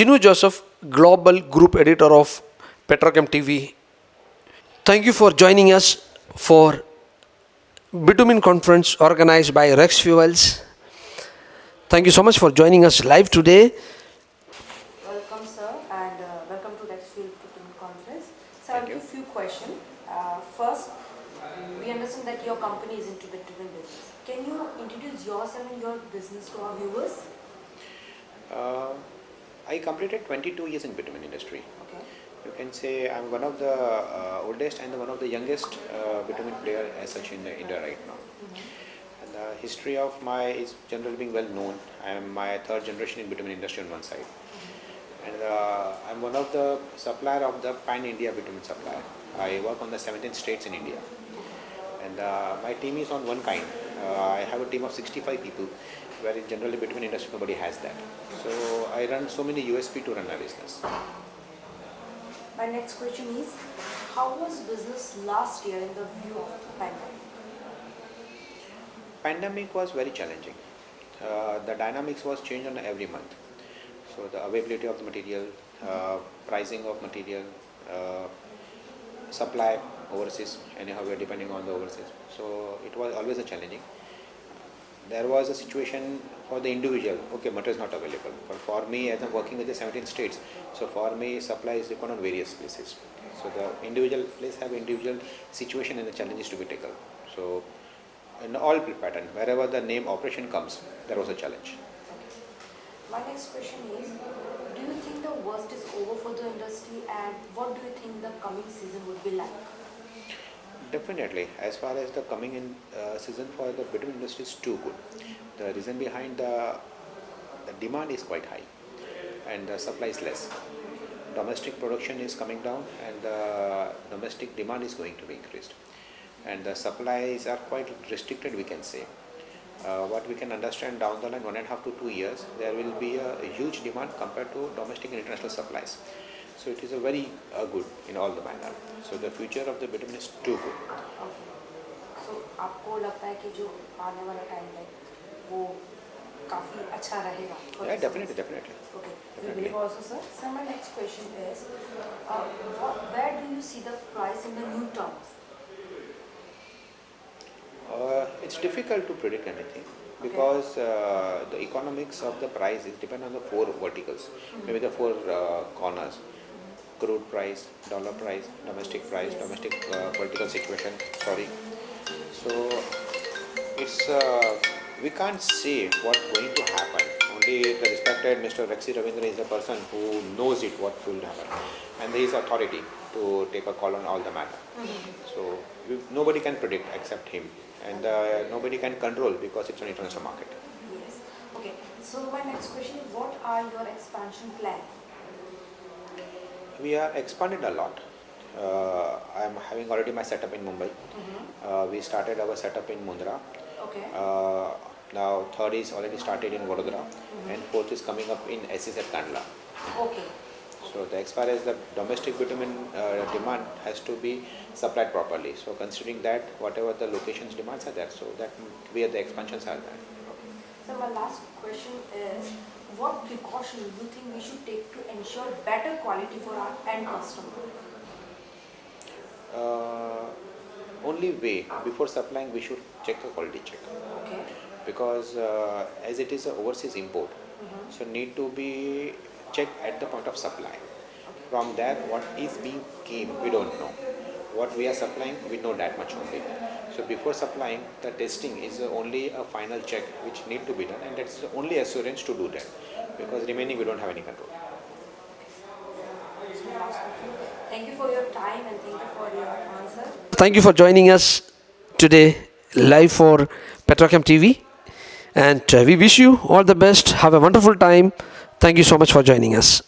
Ginu Joseph, Global Group Editor of Precaution TV. Thank you for joining us for Bitumen Conference organized by Rex Fuels. Thank you so much for joining us live today. Welcome, sir, and welcome to Rex Fuel Bitumen Conference. So, I'll give a few questions. First, we understand that your company is into bitumen business. Can you introduce yourself and your business to our viewers? I completed 22 years in bitumen industry. Okay. You can say I'm one of the oldest and one of the youngest bitumen player as such in India right now. And the history of my is generally being well known. I am my third generation in bitumen industry on one side. And I'm one of the supplier of the pan-India bitumen supplier. I work on the 17 states in India. And my team is on one kind. I have a team of 65 people, where in generally bitumen industry nobody has that. So I run so many USP to run my business. My next question is, how was business last year in the view of the pandemic? Pandemic was very challenging. The dynamics was changed on every month. So the availability of the material, pricing of material, supply overseas, anyhow we are depending on the overseas. So it was always a challenging. There was a situation for the individual, okay, material is not available. But for me, as I'm working with the 17 states, so for me, supply is required on various places. So the individual place have individual situation and the challenges to be taken. So in all pattern, wherever the name operation comes, there was a challenge. My next question is, do you think the worst is over for the industry, and what do you think the coming season would be like? Definitely, as far as the coming in season for the bitumen industry is too good. The reason behind the demand is quite high and the supply is less. Domestic production is coming down and the domestic demand is going to be increased. And the supplies are quite restricted, we can say. What we can understand down the line 1.5 to 2 years, there will be a huge demand compared to domestic and international supplies. So it is a very good in all the manner. So the future of the bitumen is too good. Okay. So आपको लगता है कि जो आने वाला time है वो काफी अच्छा रहेगा? Yeah, definitely. Okay. We believe also, sir. So my next question is, where do you see the price in the new terms? It's difficult to predict anything because the economics of the price is depend on the four verticals, maybe the four corners: crude price, dollar price, domestic price, domestic political situation. So it's we can't say what's going to happen. Only the respected Mr. Rexy Ravindra is the person who knows it what will happen, and he is authority to take a call on all the matter. So nobody can predict except him, and nobody can control because it's an international market. Yes. Okay. So my next question is, what are your expansion plans? We are expanded a lot. I am having already my setup in Mumbai. We started our setup in Mundra. Okay. Now third is already started in Vadodara, and fourth is coming up in SEZ Kandla. Okay. So as far as the domestic bitumen demand has to be supplied properly. So considering that, whatever the locations demands are there, so that where the expansions are there. So my last question is, what precaution do you think we should take to ensure better quality for our end customer? Only way before supplying we should check the quality check. Okay. Because as it is an overseas import, so need to be checked at the point of supply. From there, what is being came, we don't know. What we are supplying, we know that much only. So before supplying, the testing is only a final check which need to be done, and that's the only assurance to do that. Because remaining, we don't have any control. Thank you for your time and thank you for your answer. Thank you for joining us today live for Precaution TV. And we wish you all the best. Have a wonderful time. Thank you so much for joining us.